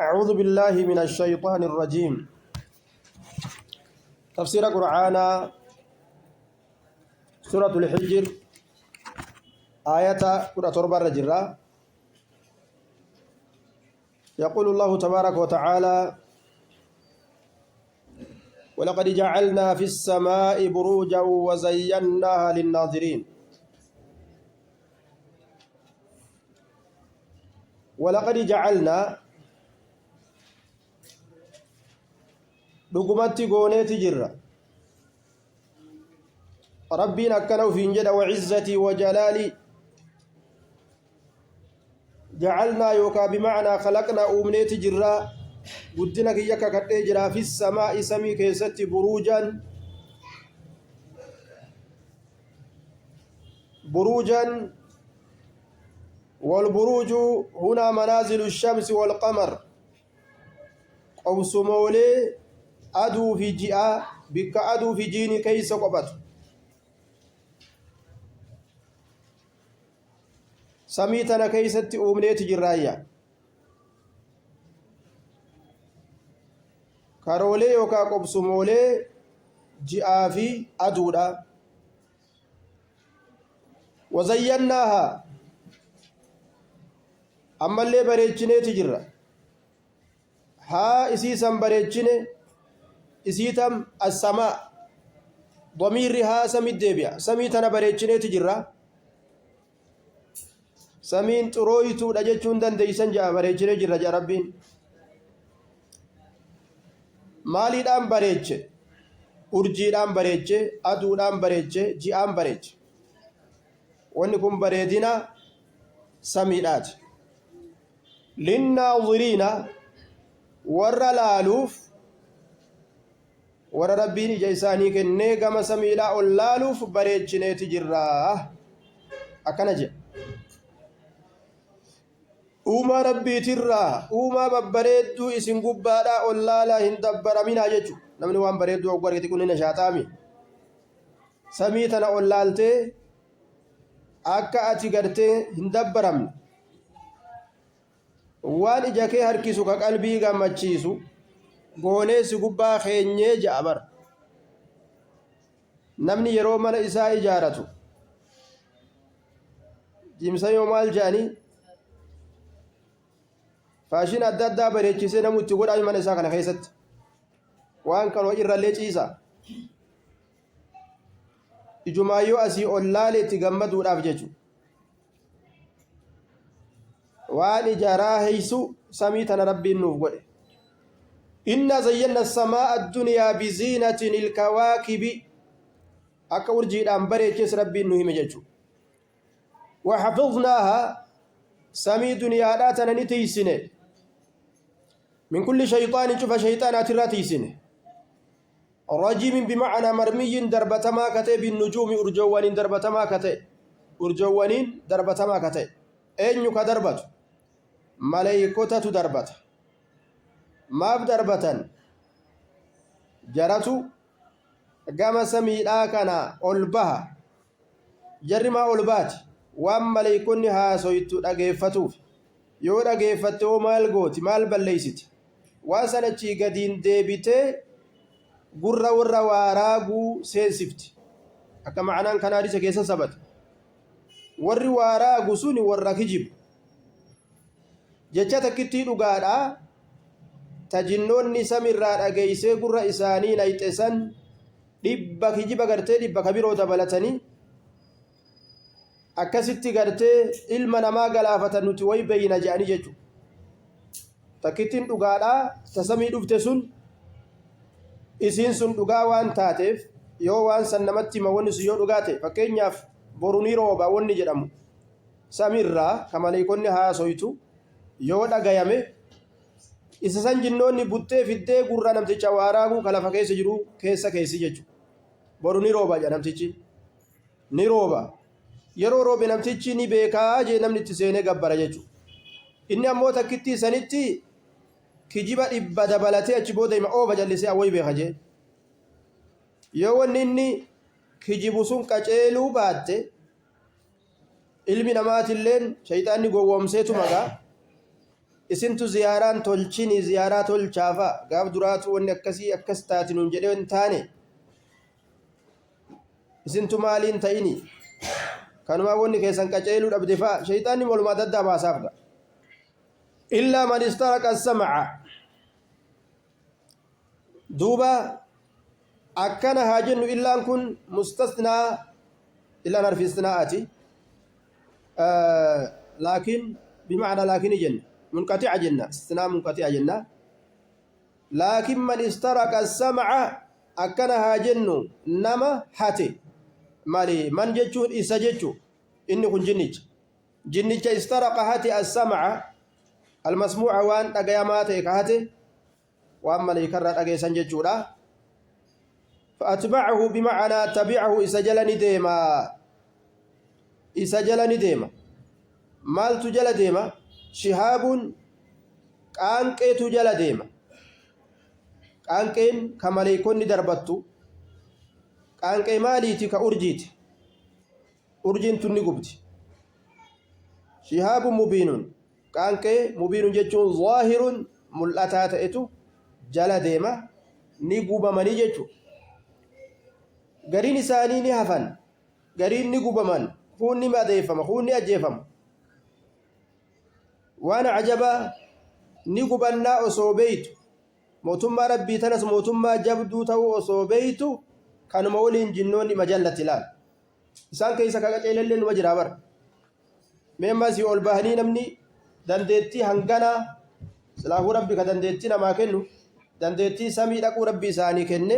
أعوذ بالله من الشيطان الرجيم. تفسير قرآن سورة الحجر آية قرآن تربى الرجرة. يقول الله تبارك وتعالى: ولقد جعلنا في السماء بروجا وزيناها للناظرين. ولقد جعلنا dhugumatti gooneeti jirra. rabbiin akkana ufiin jedha: وعزتي وجلالي جعلنا يوكا بمعنى خلقنا أمنيت جرا قدنا كي يكا كتئ جرا في السماء سمي كيست بروجا والبروج هنا منازل الشمس والقمر قوسمولي أدو في جئة بك أدو في جيني كيس قبط سميتنا كيست أمنيت جرايا كارولي يوكا قبسمولي جئة في أدودا وزيناها أما اللي بريتشني تجرى ها إسيسا بريتشني إسيتم السماء ضميرها سمي الدبيا سمي تنا بريتشني تجرى سمين ترويتو دجتشون دنديسن جا بريتشني جرى جا ربين مالي دام بريتش urjii dhaan bareeche aduudhaan bareeche ji'aan bareeche wanni kun bareedina samiidhaati. linnaadhiriina warra laaluuf warra rabbiin ija isaanii kennee gama samiidhaa ol laaluuf bareechineeti jirraa akkana jedha. uumaa rabbiitirraa uumaa babbareedduu isin gubbaadhaa ol laalaa hin dabbaraminaa jechu. namni waan bareedduu oggu argite kun inni shaataami. samii tana ol laaltee akka ati gartee hin dabbaramne waan ija kee harkisu ka qalbii gammachiisu gooneesi gubbaa keenyee ja'a bar. namni yeroo mana isaa ijaaratu jimsa yoo maal jedhanii faashin adda addaa bareechisee namu itti godhaa mana isaa kana keessatti waan kanoo irrallee ciisa. ijumaayyoo asii ol laale itti gammaduudhaaf jechu waan ijaaraa heeysu samii tana rabbiin nuuf godhe. inna zayyanna as-samaa ad-dunyaa biziinatin il-kawaakibi akka urjiidhaan bareeches rabbiin nu hime jechu. وحفظناها سمي دنيا تنا نتيسنه من كل شيطان شوف شيطانات راتيسنه رجيم بمعنى مرمي دربة ما كتب النجوم أرجوان دربة ما كتب أرجوان دربة ما كتب أين كدربة ملائكة دربة ما بدربة جرتو قام سمي كنا ألبها جرما ألبات waan maleeykonni haasoytu dhageeffatuuf yoo dhageeffattoo maal gooti maal balleeysiti waan sanachii gadiin deebitee gurra warra waaraaguu seensifti. akka ma'anaan kanaa hadiisa keessa sabata. warri waaraagu suni warra kijibu jecha takkittii dhugaadhaa tajinnoonni samirraa dhageeysee gurra isaanii nayxesan dhibba kijiba gartee dhibba kabiroo dabalatanii akkasitti gartee ilma namaa galaafatan nuti way beeyna jedhanii jechuudha. takkittiin dhugaadhaa tasamii dhufte sun isiin sun dhugaa waan taateef yoo waan san namatti hima wanni sun yoo dhugaa ta'e fakkeenyaaf boru ni rooba wanni jedhamu samiirraa ka maleeykonni haasoytu yoo dhagayame isa san jinnoonni buttee fiddee gurra namticha waaraaguu ka lafa keessa jiru keessa keessi jechuudha. boru ni rooba jedha namtichi ni rooba. yeroo roobe namtichi ni beekaa jee namni itti seenee gabbara jechuudha. inni ammoo takkittii sanitti kijiba dhibba dabalatee achi booda hima oofa jallisee awway beeka jee. yoo wanni inni kijibu sun qaceeluu baatte ilmi namaatilleen shayxaanni gowwoomseetu magaa isintu ziyaaraan tolchini ziyaaraa tolchaafa gaaf duraatu wanni akkasii akkas taati nuun jedhee hin taane isintu maaliin ta'ini kanumaa wanni keessan qaceeluu dhabde fa'a shayxaanni walumaa daddaa baasaafdha illaa man istaraqa as-sam'a duuba akkana haa jennu illaan kun mustasnaa illaan harfi istinaa'ati laakiin bimacnaa laakiin jenna munqati'a jenna istinaa munqati'a jenna laakiin man istaraqa as-sam'a akkana haa jennu nama hate mali man jechuun isa jechuun inni kun jinnicha istaraqa hate as-sam'a al-masmuu'a waan dhagayamaa ta'e ka hate waan maleekarraa dhageessan jechuudha فأتبعه بمعنى تبعه إسجلني ديما مال تجل ديما شهاب قانقي تجل ديما قانقين كمليكون دربتو قانقي ماليتي كأرجيت أرجين تنقبت شهاب مبين قانقي مبين جتون ظاهر ملأتات إتو جل ديما نقوب مني جتو gariin isaanii ni hafan gariin ni gubaman kuun ni madeeffama kuun ni ajjeefama waan ajabaa ni gubannaa osoo beeytu mootummaa rabbii tanas mootummaa jabduu ta'uu osoo beeytu kanuma waliin jinnoonni majallatti laal isaan keessa kaqaceelallee numa jiraa bara meemmasii ol bahanii namni dandeettii hanganaa silaafuu rabbi ka dandeettii namaa kennu dandeettii samii dhaquu rabbi isaanii kenne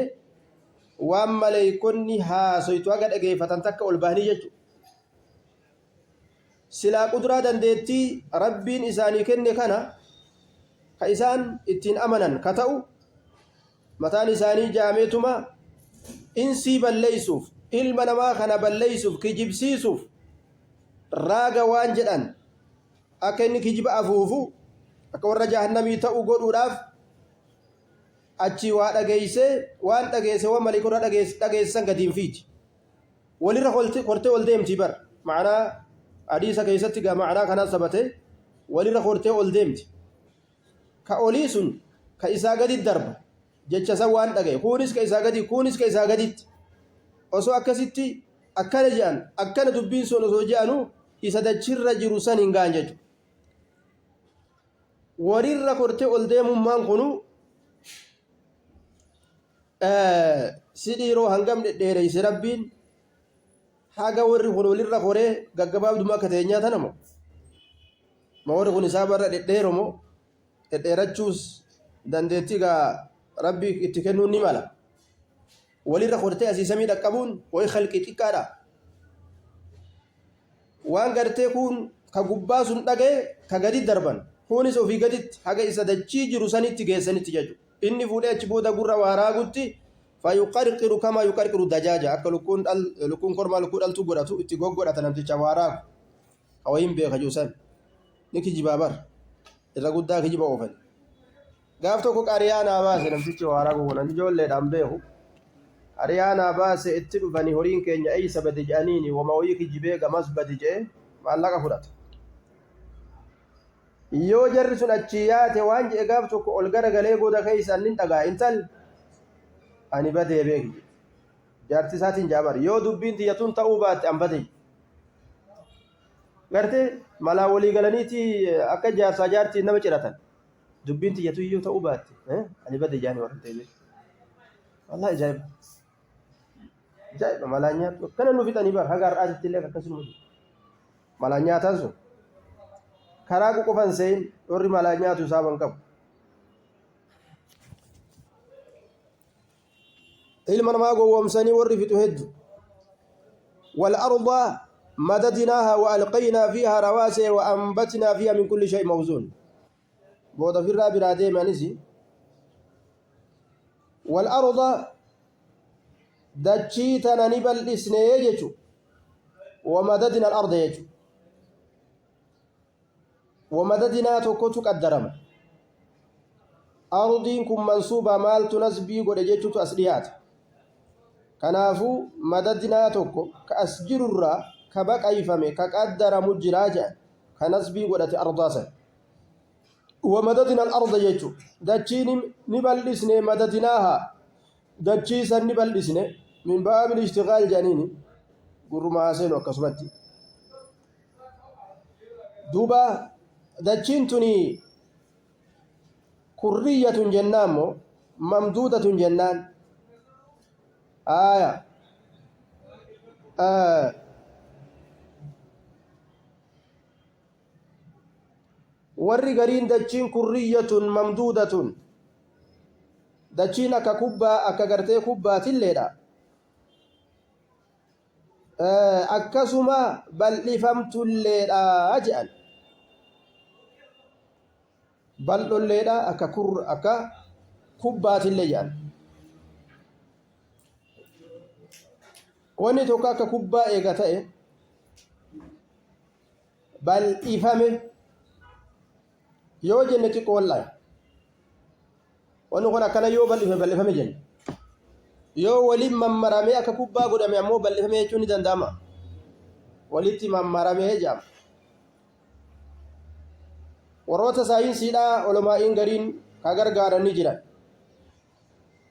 waan maleeykonni haasoytu haga dhageeffatan takka ol bahanii jechuudha silaa quduraa dandeettii rabbiin isaanii kenne kana ka isaan ittiin amanan ka ta'u mataan isaanii jaameetuma insii balleeysuuf ilma namaa kana balleeysuuf kijibsiisuuf raaga waan jedhan akka inni kijiba afuufu akka warra jahannamii ta'u godhuudhaaf achi waa dhageeyse waan dhageesse waan maliikurra dhageessan gadiin fiiti walirra kortee ol deemti bar ma'anaa hadiisa keessatti gaa ma'anaa kanaa sabate walirra kortee ol deemti ka olii sun ka isaa gadit darba jecha san waan dhagaye kuunis ka isaa gadi kuunis ka isaa gaditti osoo akkasitti akkana je'an akkana dubbiin sun osoo je'anu isa dachirra jiru san hin gaan jechu walirra kortee ol deemummaan kunu si dhiiroo hangam dhedheereyse rabbiin haga warri kun walirra koree gaggabaabduma akka teenyaa tanamo ma warri kun isaa barra dhedheeromo dhedheerachuus dandeettii gaa rabbii itti kennuun ni mala walirra kortee asiisamii dhaqqabuun way khalqii xiqqaadha waan gartee kun ka gubbaa sun dhagee ka gadit darban kunis ofii gaditti haga isa dachii jiru sanitti geessanitti jechuudha inni fuudhee achi booda gurra waaraagutti fayuqarqiru kama yuqarqiru dajaaja akka lukkuun kormaa lukkuu dhaltuu godhatu itti goggodhata namticha waaraagu hawayin beeka juusan ni kijibaa bar irra guddaa kijiba oofan gaaf tokko qariyaa naa baase namtichi waaraagu kunan ijoolleedhaan beeku qariyaa naa baase itti dhufanii horiin keenya eeysa badi je'aniini wama wayii kijibee gamas badi je'e maallaqa fudhata yoo jarri sun achi yaate waan jedhe gaaf tokko ol garagalee goda keeysan nin dhagaa intal ani badee beeki jaarti isaatiin jaabar yoo dubbiin tiyyatuun ta'uu baatte an badee gartee malaa walii galaniiti akka jaarsaa jaartiin nama ciratan dubbiin tiyyatu iyyuu ta'uu baatte ani badee jaani warra ta'e beeki wallah ajaa'iba malaa nyaatu akkana nu fixanii bar haga har'aatitti illee akkasuma malaa nyaataan sun karaa qofan seen warri malaa nyaatu isaaban qabu ilma namaa gowwoomsanii warri fixu heddu والأرض مددناها وألقينا فيها رواسي وأنبتنا فيها من كل شيء موزون بوضع في الرابع رادي مانيسي والأرض دجيتنا نبل إسني يجو ومددنا الأرض يجو ومددنا تكوتو قدرم أرضينكم منصوبة مال تنسبي قد جيتو تأسليات كنافو مددنا تكو كأسجر الرا كبك أيفمي كقدر مجراجا كنسبي قد أرضاسا ومددنا الأرض يجو دجين نبل إسنه مددناها دجيسا نبل إسنه من باب الاشتغال جانيني قرما سين وكسبتي دوبا دجين تني كرية جنامو ممدودة جنان warri gariin dachiin kurriyyatun mamduudatun dachiin akka kubbaa akka gartee kubbaatilleedha akkasuma bal'ifamtulleedha jedhan bal'olleedha akka kubbaatillee jedhan wanni tokko akka kubbaa eega ta'e bal'ifame yoo jenne xiqqoo wallahi wanni kun akkana yoo bal'ifame jenne yoo waliin mammaramee akka kubbaa godhame ammoo bal'ifame jechuun ni danda'ama walitti mammaramee jedhama warroota saayinsiidhaa olomaa'iin gariin ka gargaaranii jiran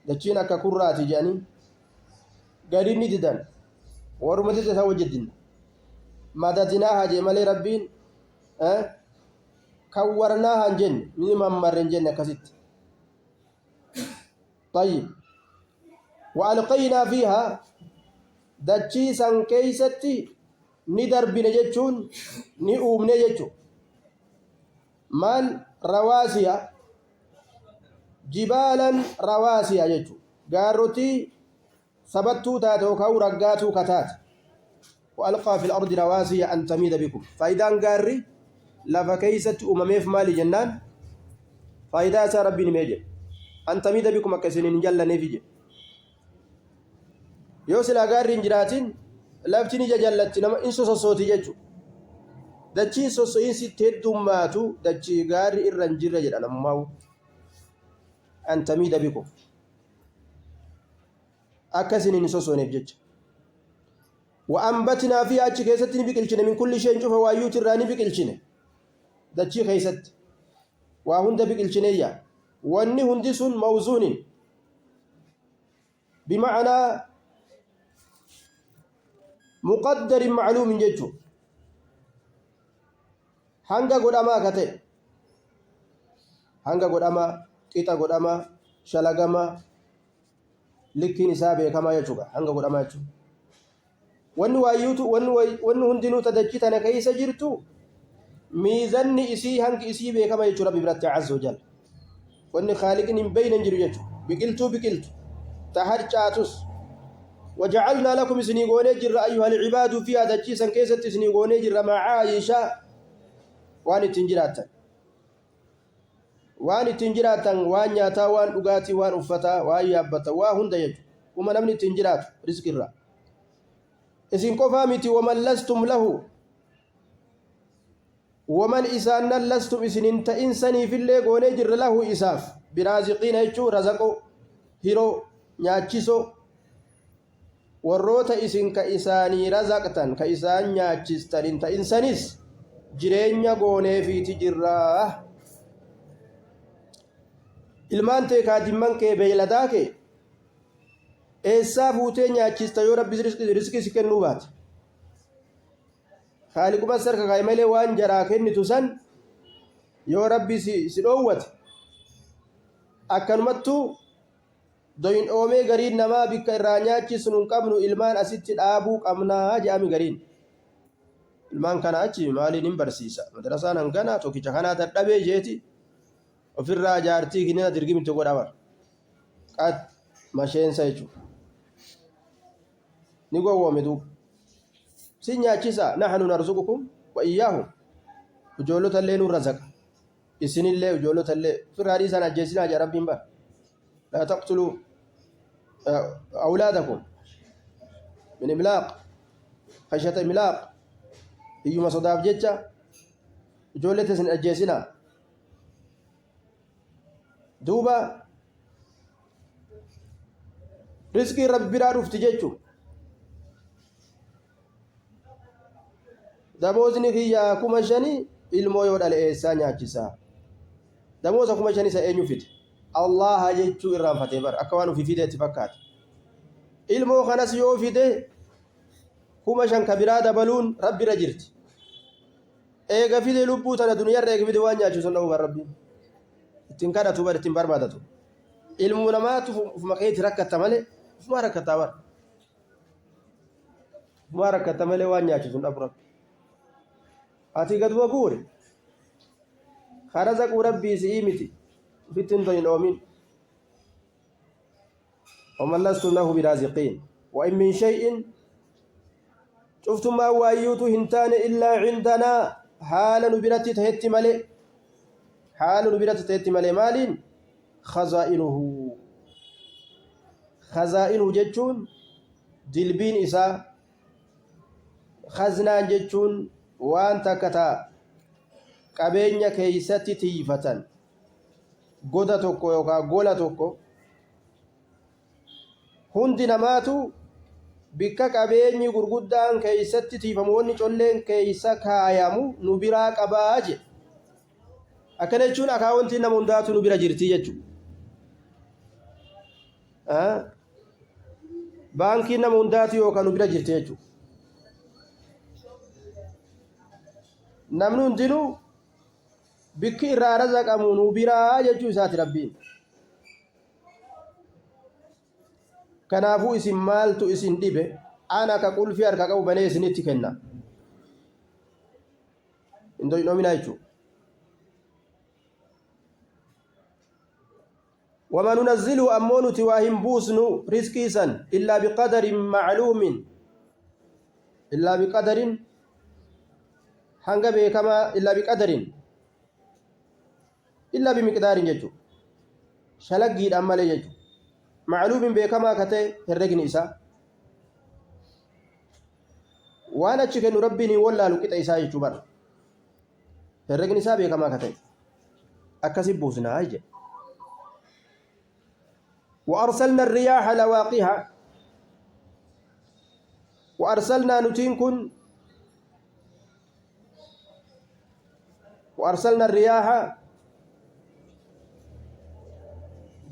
dachiin akka kurraati jedhanii gariin ni didan warumatti isaa wajjin madadinaa hajee malee rabbiin كورناها جن من ممر جن كست طيب وألقينا فيها دجيسا كيستي ندر بنجتون نؤم نجتو مال رواسيا جبالا رواسيا جتو قاروتي ثبتو تاتو كو رقاتو كتات وألقى في الأرض رواسيا أن تميد بكم فإذا قاري lafa keeysatti uumameef maali jennaan faayidaa isaa rabbiin himee jedhe an tamiida bikum akka isiniin hin jallaneefi jedhe yoo silaa gaarri hin jiraatin lafti ni jajallatti nama in sososooti jechu dachii soso'iinsitti heddummaatu dachii gaarri irra hin jirre jedha namummaa'u an tamiida bikum akka isiniin hin sosooneef jecha وأنبتنا فيها أشي كيستني بقلشنا من كل شيء نشوفه وايوت الراني بقلشنا دچی خیست waa hunda biqilchineeyya wanni hundi sun mawzuunin bimacnaa muqaddarin macluumin jechu hanga godhamaa ka ta'e hanga godhamaa qixa godhamaa shalagamaa likkiin isaa beekamaa jechuudha hanga godhamaa jechuudha wanni waayyuutu wanni hundinuu tadachii tana keeysa jirtu miizanni isii hangi isii beekama jechuudha rabbi biratti azza wajal wanni khaaliqin hin beynan jiru jechuudha biqiltu ta harcaatus wajacalnaa lakum isinii goonee jirra ayyuha alcibaadu fiihaa dachiisan keessatti isinii goonee jirra macaayisha waan ittiin jiraattan waan nyaataa waan dhugaatii waan uffataa waan yaabbata waa hunda jechuudha uma namni ittiin jiraatu rizqirra isin qofaa miti waman lastum lahu ومن إسان لستم إسنين تإنساني في اللي قوني جر له إساف برازقين يجو رزقو هيرو نياتشيسو وروتا إسن كإساني رزقتن كإسان نياتشيستن تإنسانيس جرين قوني في تجراه ilmaan tee kaadimman kee beeyladaa kee eessaa fuutee nyaachista yoo rabbi riskii si kennuu baate خالقuma sarka kaay malee waan jaraa kennitu san yoo rabbi si dhoowwate akkanumattu doyin oomee gariin namaa bikka irraa nyaachisu nun qabnu ilmaan asitti dhaabuu qabnaa jedhami gariin ilmaan kana achi maaliin hin barsiisa madrasaan hangana tokkicha kanaa dadhabee jeeti ofirraa jaartii kinina dirgimti godhama qat masheensa jechuudha ni gowwoome duuba si nyaachisa nahnu narzuqukum wa iyyahum ujoolota illee nu razaqa isinillee ujoolota illee firaarii sana ajjeesinaa jaa rabbiin bar la taqtulu awlaadakum min imlaaq khashyata imlaaq iyyuma sodaaf jecha ijoollee isin ajjeesinaa duuba rizqii rabbi biraa dhufti jechuudha daboozni kiyyaa 5,000 ilmoo yoo dhale eessaa nyaachisaa damoosa kuma shan isa eenyu fide allaha jechuu irraanfatee bar akka waan ufii fideetti fakkaate ilmoo kanas yoo fide kuma shan ka biraa dabaluun rabbi irra jirti eega fide lubbuu tana duniyaarra eega fide waan nyaachisu sun dha'uuban rabbiin ittiin kadhatu bar ittiin barbaadatu ilmu namaatu ufuma keetti rakkatta malee ufuma rakkataa bar ufuma rakkatta malee waan nyaachisu sun dhabu rabbi ati gaduma guure خرزق ربي سيمتي فتن بين أمين ومن لست له برازقين وإن من شيء شفتم ما وايوت هنتان إلا عندنا حال نبرت تهت ملئ حال نبرت تهت ملئ مال خزائنه جتون دلبين إسا خزنان جتون وانت كتا qabeenya keeysatti tiifatan goda tokko yookaan gola tokko hundi namaatu bikka qabeenyi gurguddaan keeysatti tiifamu wanni colleen keeysa kaayamu nu biraa qabaa je akkana jechuun akaawwantiin nama hundaatu nu bira jirti jechuudha baankiin nama hundaatu yookaan nu bira jirti jechuudha namni hundinuu bikki irraa razaqamu nu biraa jechuu isaati rabbiin kanaafuu isin maaltu isin dhibe ana ka qulfii harka qabu banee isinitti kenna hindoyinoomina jechuu وما ننزله أمون تواهم بوسن رزقيسا إلا بقدر معلوم إلا بقدر حنقبه كما إلا بقدر إلا بمقدار ججو شلقي الأمال ججو معلوم بكما كتي هرقن إساء وانا تشكن ربني ولا لكت إساء ججو بر هرقن إساء بكما كتي أكسب بوسنا هاي وأرسلنا الرياح لواقها وأرسلنا نتينكن وأرسلنا الرياح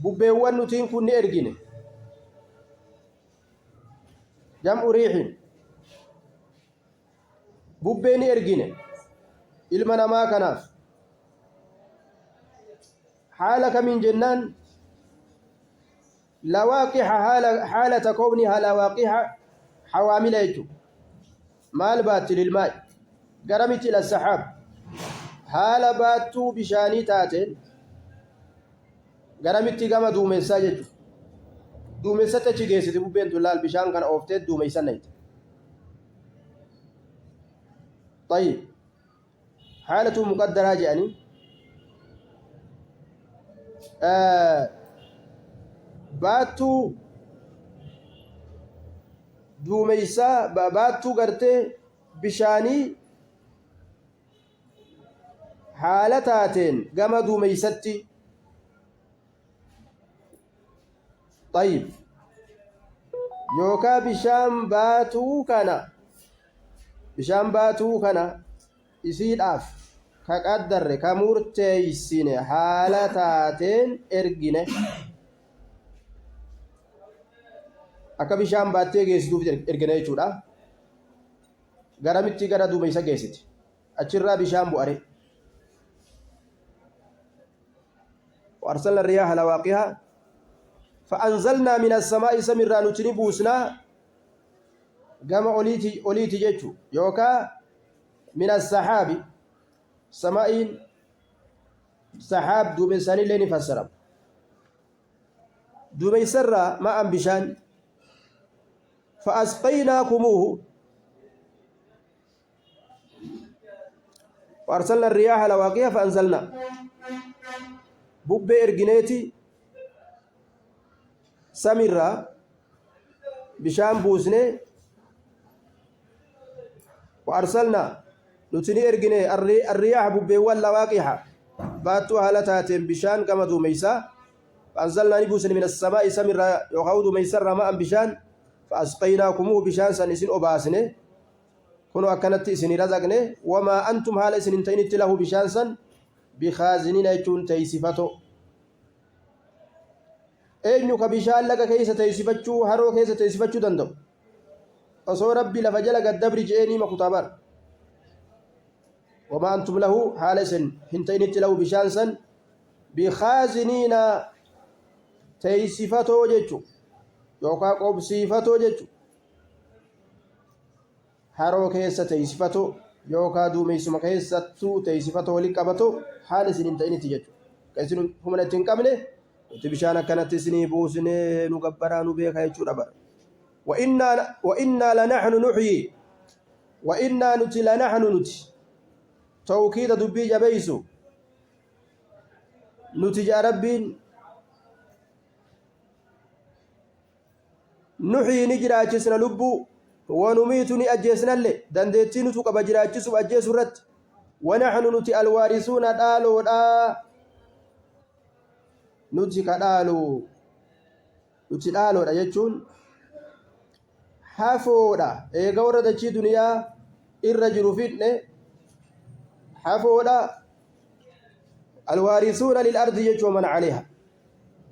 ببيوان نتينكن نرجين جمع ريح ببين إرجين إلمنا ما كناف حالك من جنان لواقح حالة كونها لواقح حوامل يجو مال بات للماء قرمت إلى السحاب حال باتو بشاني تاتين قرمت قام دوميسا يجو دوميسا تجيسي ببين دلال بشان كان أوفتت دوميسا نيت طيب حالة مقدرة جاني baattuu duumeysaa baattuu gartee bishaanii haala taateen gama duumeysatti طيب yookaa bishaan baatuu kana isiidhaaf ka qaddarre ka murteeysine haala taateen ergine akka bishaan baattee geessituuf ergina jechuudha garamitti gara duumeysa geessiti achirraa bishaan bu'are وأرسلنا الرياح لواقها فأنزلنا من السماء سمرا نتني بوسنا قام أوليتي جيتشو يوكا من السحاب سماء سحاب دوميساني لين فسر دوميسرا ما أم بشان فأسقيناكموه وأرسلنا الرياح لواقيها فأنزلنا بوب إرجنيتي سمرة بشام بوسني وأرسلنا نتني إرجني الرياح بوب واللواقيها باتوا هالتاتين بشان كما دو ميسا فأنزلنا نبوسني من السماء سمرة يغود ميسر ماء بشان فأسقيناكموه بشان سنسين أباسنه كنوا أكنت سني رزقنه وما أنتم هال سنين تينت له بشان سن بخازنين يجون تيسفتو eenyu ka bishaan laga keessa teessifachuu haroo keessa teessifachuu danda'u osoo rabbi lafa jala gaddabri je'eenii makutaabar wama antum lahu haala isin hin ta'initti lahu bishaan san bikaaziniina teessifatoo jechu yookaan qobsiifatoo jechu haroo keessa teessifatoo yookaan duumeessuma keessattuu teessifatoo waliin qabatoo haala isin hin ta'initti jechu kan isin humna ittiin qabne nuti bishaan akkanatti isinii buusnee nu gabbaraa nu beekaa jechuudha bara وإنا لنحن نحيي وإنا نتي لنحن نتي توكيد دبي جبيسو نتي جاربين نحيي نجراجسنا لبو ونميتني أجيسنا اللي دندتي نتوك بجراجسو أجيسو رت ونحن نتي الوارثون دالو دا nuti dhaaloodha jechuun hafoodha eega warra dachii duniyaa irra jiru fidne hafoodha alwaarisuuna lilardi jechuu man caleeha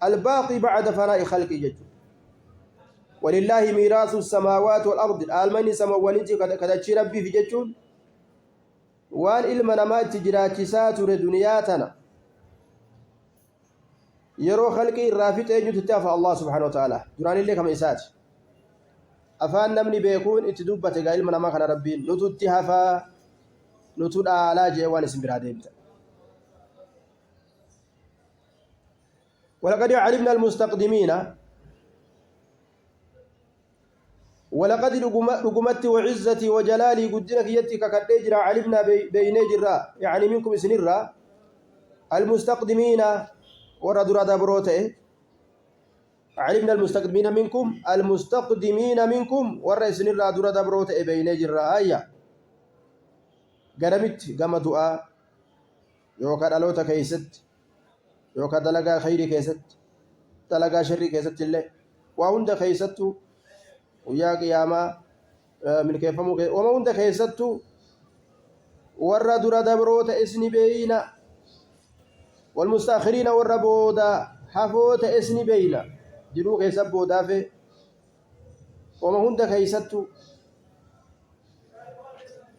albaaqi bacda fanaa'i khalqi jechuu walillaahi miiraasu samaawaati walardi dhaalmanni samawwanitti kadachii rabbiif jechuun waan ilma namaa itti jiraachisaa ture duniyaa tana yeroo khalqi irraa fixe eenyutti hafa Allah subhanahu wa ta'ala duraanillee kama isaati afaan namni beekuun itti dubbate gaa ilma namaa kana rabbiin nututti hafaa nutu dhaalaa jee waan isin biraa deemta ولقد علمنا المستقدمين ولقد رقمت وعزتي وجلالي قدرك يتك كدجرا علمنا بيني جرا يعني منكم سنرا المستقدمين ورا درا دبروته علمنا المستقدمين منكم المستقدمين منكم ورا سنرا درا دبروته بيني جرا آية قرمت قام دعاء يوكا دلوتا كيست يوكا دلقا خيري كيست دلقا شري كيست الله وهند كيستو ويا قياما من كيفمو وما هند كيستو ورا درا دبروته اسني بينا والمستاخرين والربودا حفوت اسني بينا جلو كيسب بودافه وما هند كيستو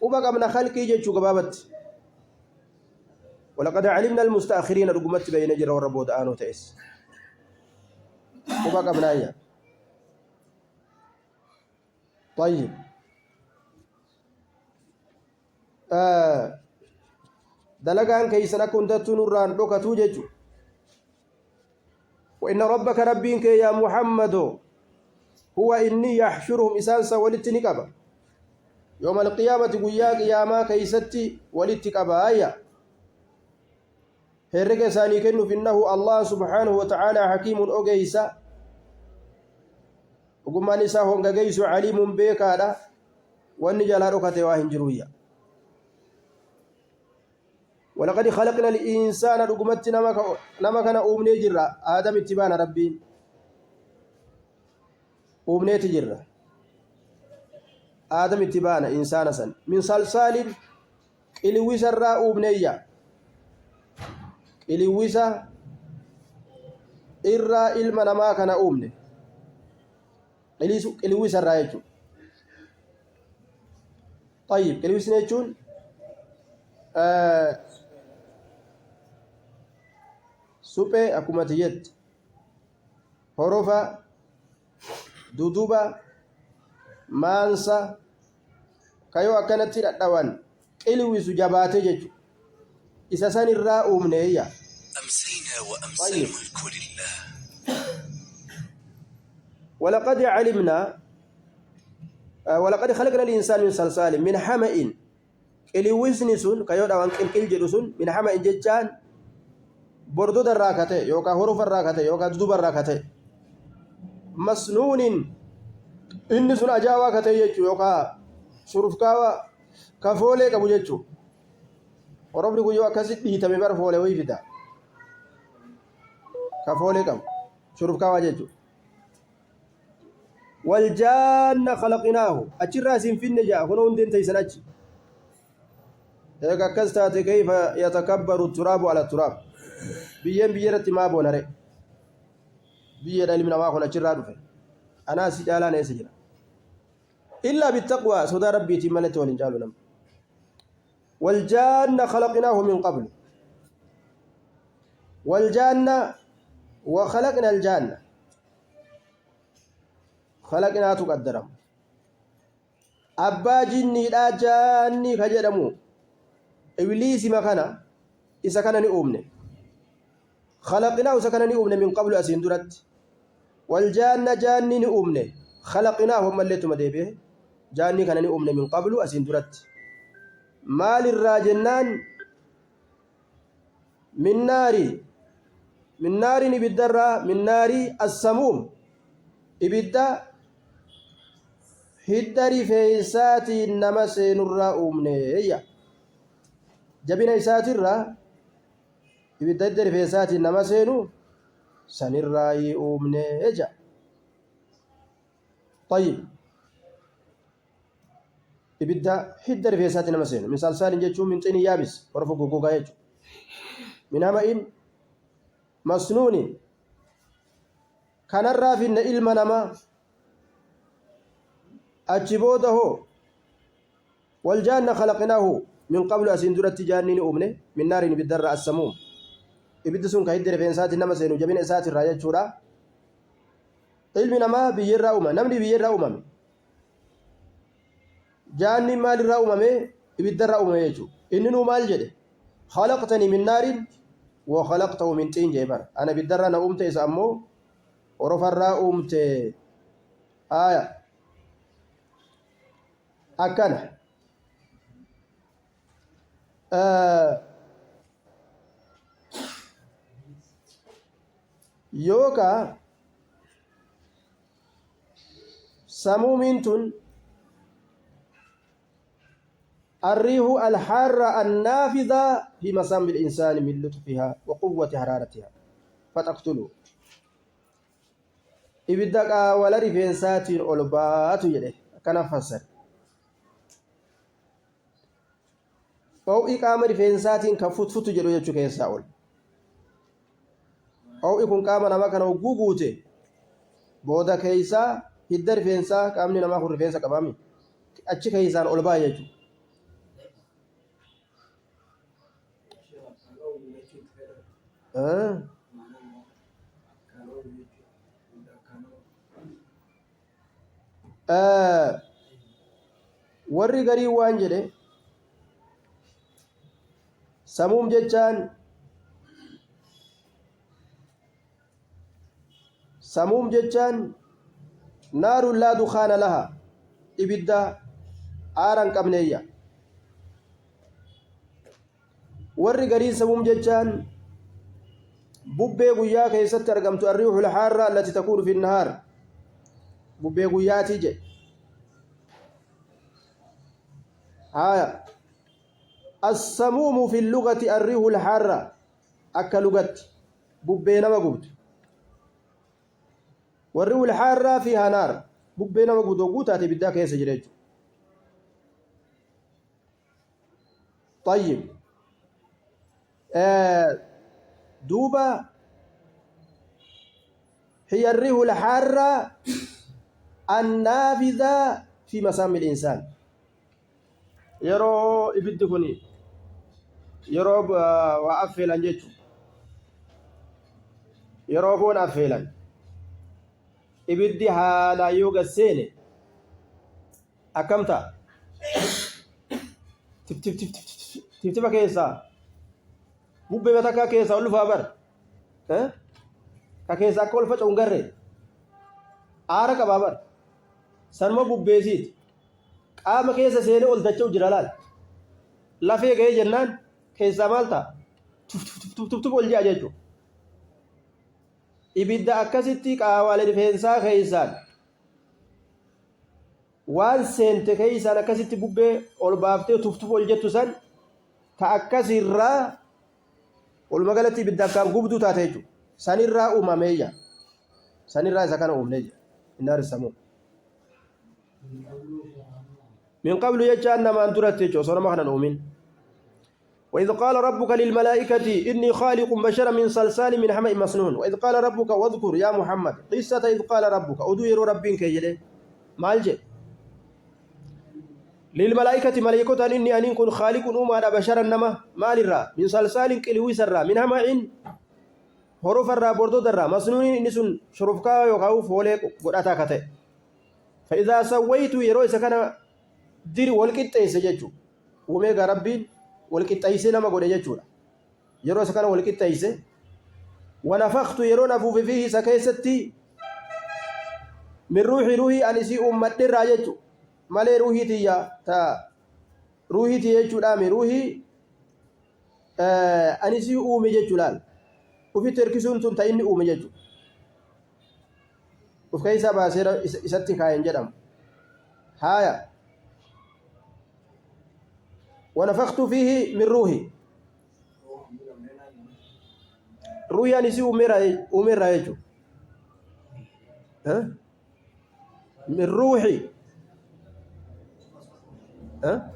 وبقى من خلقي جيتشو قبابت ولقد علمنا المستاخرين رقمت بين جرى والربودا آنو تأس وبقى من آية طيب دلقان كيسنا كنت تنوران دوكتو جيجو وإن ربك ربينك يا محمد هو إني يحشرهم إسانسا ولتنكبا يوم القيامة قياك يا ما كيستي ولتكبا آية هرق ساني كنو فإنه الله سبحانه وتعالى حكيم أغيسا وقم نساهم غيسو عليم بيكادا والنجال هرقة واهن جرويا ولقد خلقنا الإنسان رقمت نما كان أمني جرا آدم اتبان ربين أمني تجرا آدم اتبان إنسان سن من صلصال إلويس الراء أمنية إلويس الراء إلما نما كان أمني إلويس الراء يجو طيب إلويس نيجون suphee akkuma tiyyetti horofa duduba maansa kayoo akkanatti dhadhawan qilwisu jabaatee jechuudha isa san irraa uumneeyya ولقد علمنا ولقد خلقنا الإنسان من صلصال من حمأ qilwiisni sun kayoo dhawan qilqil jedhu sun min hama'in jechaan bordoo irraa kate yookaan horofa irraa kate yookaan duduba irraa kate masnuunin inni sun ajaa'aa kate jechuu yookaan shurufkaawa kafoolee qabu jechuu horofni kun yoo akkasitti dhiitame bara foolee wayii fida kafoolee qabu shurufkaawa jechuu والجان خلقناه أجرا سين فين جاء هنا وندين تيسن أجي eega akkas taate kayfa yatakabbaru turaabu ala turaab biyyeen biyyarratti maa boonare biyyeedha ilmi namaa kun achirraa dhufe anaa si caalaan eessa jira illaa bittaqwaa sodaa rabbiitiin maletti waliin caalu nama waljaanna khalaqnaahu min qablu waljaanna وخلقنا الجنة خلقنا تقدرم أبا جني لا جاني كجرمو إبليس ما كان إذا كان نؤمن خلقناه إذا كان نؤمن من قبل أسين درت والجنة جاني نؤمن خلقناه هم اللي تمدي جاني كان نؤمن من قبل أسين درت مال الراجنان من ناري من نار إبدا من نار السموم إبدا هدري فيسات إنما سينرى أمنية جبنا إسات الرا إبدا هدري فيسات إنما سينو سنرى أمنية طيب إبدا هدري فيسات إنما سينو من صلصال جتشو من طين يابس ورفقو قوقا يجو من همئين مسنون كان الرافين إلما نما أجبوده والجان خلقناه من قبل أسندرة جانين أمنه من نار بالدر السموم إبدسون كهدر في إنسات نما سينو جمين إنسات الرايات شورا علم نما بيير أمم نمني بيير أمم جانين مال الرأمم إبدر أمم يجو إننو مال جده خلقتني من نار وخلقته من طين جبر أنا بالدرة أنا أمت إسمو ورفر أمت آية أكنا يوكا سمومنتن الريح الحارة النافذة في مسام الإنسان من لطفها وقوة حرارتها فتقتله إبدك ولا رفنسات أولبات يده كان فسر أو إقامة رفنسات كفوت جلو يجوك يساول أو إكون قام نما كان وجوجوته بودا كيسا هدر رفنسا كامني نما خور رفنسا كبامي أشي كيسان أولبا يجو warri garii waan jedhe samuum jechaan naarun laa dukaana laha ibidda aaran qabneeyya warri garii samuum jechaan bubbee guyyaa keessatti argamtu arriihul haarra allati takuunu fi nahaar bubbee guyyaatii jedhe haya assamuumu fi lugati arriihul haarra akka lugatti bubbee nama gubdu warriihul haarra fi hanaar bubbee nama gubdu guutaate ibiddaa keessa jira jechuudha طيب دوبا هي الريح الحارة النافذة في مسام الإنسان يرو إبدكني يرو وأفلا جيتو يرو بون أفلا إبدي حالا يوغا سيني أكمتا تف تف تف تف تف تف كيسا bubbee mataa keessa ol dhufaa bar ka keessa akka ol faca'u garre aara qabaa bar sanuma bubbeesiiti qaama keessa seenee ol dacha'u jira laal lafee ga'ee jennaan keessaa maal ta'a tuf ol ji'a jechuudha ibidda akkasitti qaawaalee rifeensaa keessaan waan seente keessaan akkasitti bubbee ol baaftee tuf ol jettu san ta akkasirraa walumaa galatti ibidda akkaan gubduu taate jechuudha sanirraa uumameeyya sanirraa isa kana uumneeyya innaar samuum min qablu jechaan namaan duratti jechuudha osoo nama kanan uumin وإذ قال ربك للملائكة إني خالق بشرا من صلصال من حمأ مسنون وإذ قال ربك واذكر يا محمد قصة إذ قال ربك أدوير ربك يجري مالجي للملائكة ملائكة إني أن كن خالق أمة بشرا نما مال الرا من صلصال كلوي سرا من حمأ حروف الرا بردو درا مسنون إنسون شرفكا يقاو فوليك قرأتا كته فإذا سويت يروي سكنا دير والكت يسججو وميغا ربي والكتايسه نما غودي جچودا يرو سكن والكتايسه ونفخت يرون ابو فيه سكيستي من روحي انسي امت راجچو مالي روحي تيا تا روحي تي جچودا مي روحي انسي اومي جچولال وفي تركيسون تون تايني اومي جچو وفكايسا باسير اساتي كاين جدام هايا ونفخت فيه من روحي روحي يعني سي أمير رايجو ها من روحي ها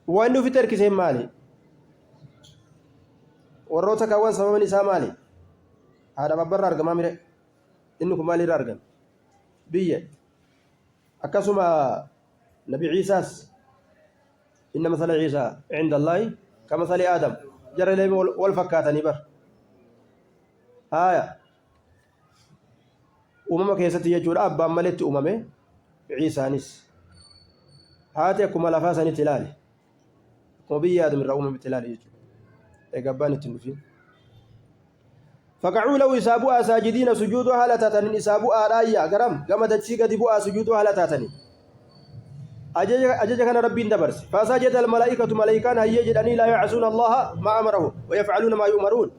وانو في تركي سيم مالي وروتا كوان سبب نساء مالي هذا مبرر أرقم أمير إنكم مالي رارقم بيّن أكسما نبي عيسى إن مثل عيسى عند الله كمثل آدم جرى لهم والفكاتني بر هايا كيستي يجور أبا ملت عيسى نس هاتي كما لفاسني تلالي كما بي آدم الرأوم بتلالي يجور إقباني التنفين فقعوا لو إسابوا ساجدين سجودوا هالتاتنين إسابوا آرايا قرم كما تتسيق دبوا سجودوا هالتاتنين أجج كان ربي دبرس فسجد الملائكة ملائكان هيجد أني لا يعصون الله ما أمره ويفعلون ما يؤمرون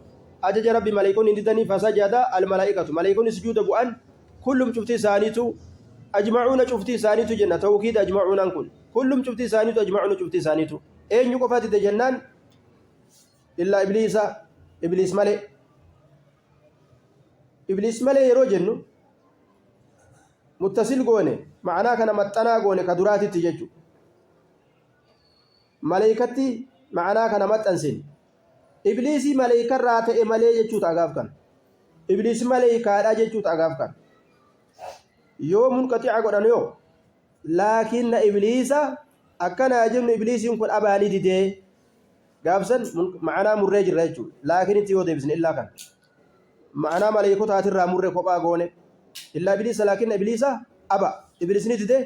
أجج ربي ملائكون اندتني فسجد الملائكة ملائكون سجود بؤن كلهم شفتي سانيتو أجمعون شفتي سانيتو جنة توكيد أجمعون أنكل كلهم شفتي سانيتو أجمعون شفتي سانيتو أين يقفات الجنان إلا إبليس ملئ يرو جنو متصل قونه معناه كان متنا قونه كدراتي تججو ملائكتي معناه كان متنسين إبليسي ملائكة راتئ ملئ جچو تاغاف كان إبليس ملائكة را جچو تاغاف كان يوم منقطع قدن يو لكن إبليس أكن أجمن إبليس يكون أباني دي غافسن معناه مرج رجو لكن تيو بإذن الله كان معناه ملائكة تاتر مر كوبا قونه إلا إبليس لكن إبليس أبا إبليس نتده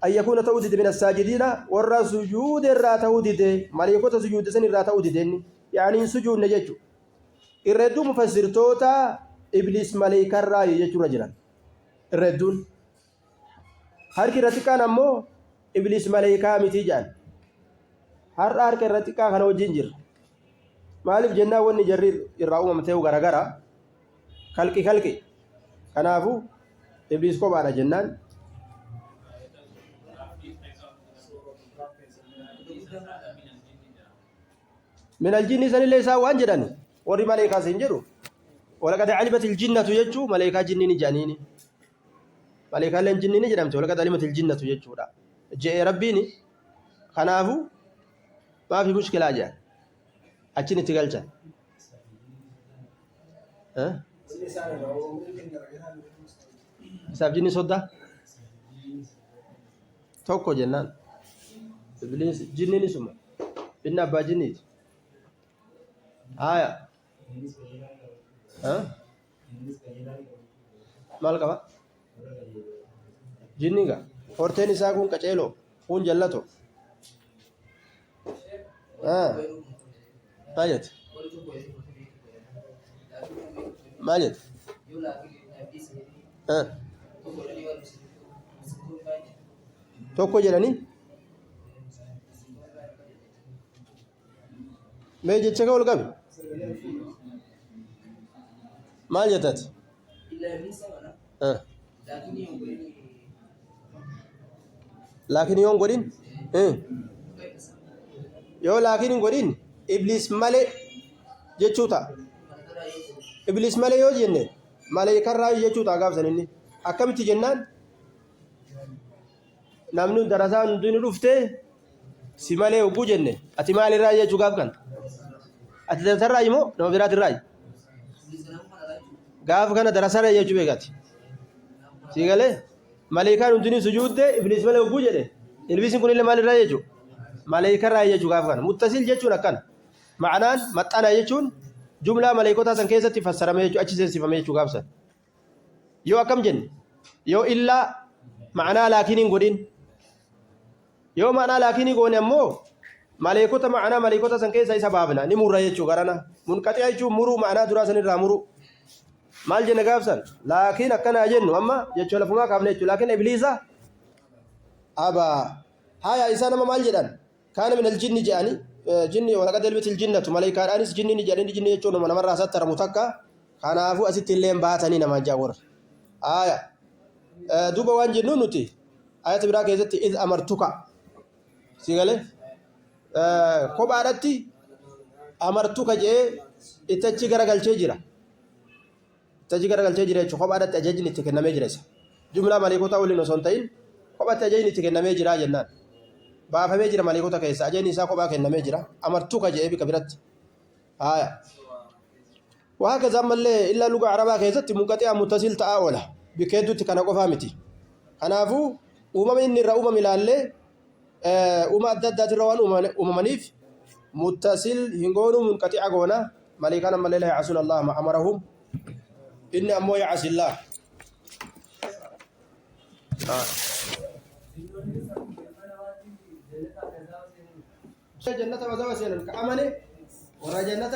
أن يكون تودد من الساجدين ورى سجود الرا تودد ملائكة سجود سن الرا تودد يعني سجود نججو الردو مفسر توتا إبليس ملائكة الرا يججو رجلا الردون هركي رتكان أمو إبليس ملائكة متيجان هركي رتكان خنو جنجر مالف جنة وني جرير الرأوم متيو غرغرة خلقي كنافو إبليس كو بعد جنان من الجن سن ليس وانجدن وري ملائكه سنجرو ولقد علمت الجنة يجو ملائكه جنين جانيني ملائكه لن جنين جدمت ولقد علمت الجنة يجو دا جاء ربيني كنافو ما في مشكله جاء اچني تغلچا ها ساب جني صدا توكو جنان إبليس جنين سما إن أبا جنيت آية ها مالك أبا جنيكا فورتين ساكون كتيلو كون جلتو ماجد ماجد توكو جلاني ما يجي ولا قبل ما جتت لكن يوم قرين يو لكن قرين إبليس ملئ جتشوتا إبليس ملئ يو جنة ملائكة راي جتشوتا قاب سنيني أكمل جنان نامنون دراسان دون رفته سمالي وجوجنة أتمالي راي جواب كان أتدرى يمو نو برات الراي قاف كان درس راي جوبيغات سيقاله ملائكة ندني سجود ده إبليس ماله وجوجنة إبليس يكون إلا مالي راي جو ملائكة راي جو قاف كان متصل جتشون كان معناه متأنا جتشون جملة ملائكة تاسن كيسة تفسر ما يجو أشي سنسي فما يجو قاف سن يو أكم جن يو إلا معناه لكن ينقولين يو معناه لكن يقول أمو ملائكة معناه ملائكة تاسن كيسة يسبابنا نمر يجو قرانا منقطع يجو مرو معناه دراسة نرامرو مال جن قاف سن لكن أكنا جن أما يجو لفما كابني لكن إبليسا أبا هاي إنسان ما مال جدًا كان من الجن جاني جني ولقد لبت الجنة ملائكة أنس جني نجاني جني يجون من مرة ستر متكا كان أفو أسيت اللين باتني نما جاور آية دوبا وان جنونتي آية براك يزتي إذ أمرتك سيقاله كوبارتي أمرتك جي إتجي غرقل شجرة إتجي غرقل شجرة كوبارتي أججني تكنا مجرس جملة ملائكة تقول لنا سنتين كوبارتي أججني تكنا مجرا جنان baafamee jira maleekota keessa ajeen isaa kophaa kennamee jira amartuka jedhee bika biratti haya waa kaza malee illa luga arabaa keessatti munqaxi'a muttasil ta'a oola bikeedutti kana qofaa miti kanaafuu uumama inni irraa uumame ilaallee uuma adda addaatirra waan uumamaniif muttasil hingoonu munqaxi'a goona maleekaan ammallee la ya'asuun allah ma amarahum inni ammoo ya'asillah جنة وزوا سيلن كأمانة ورا جنة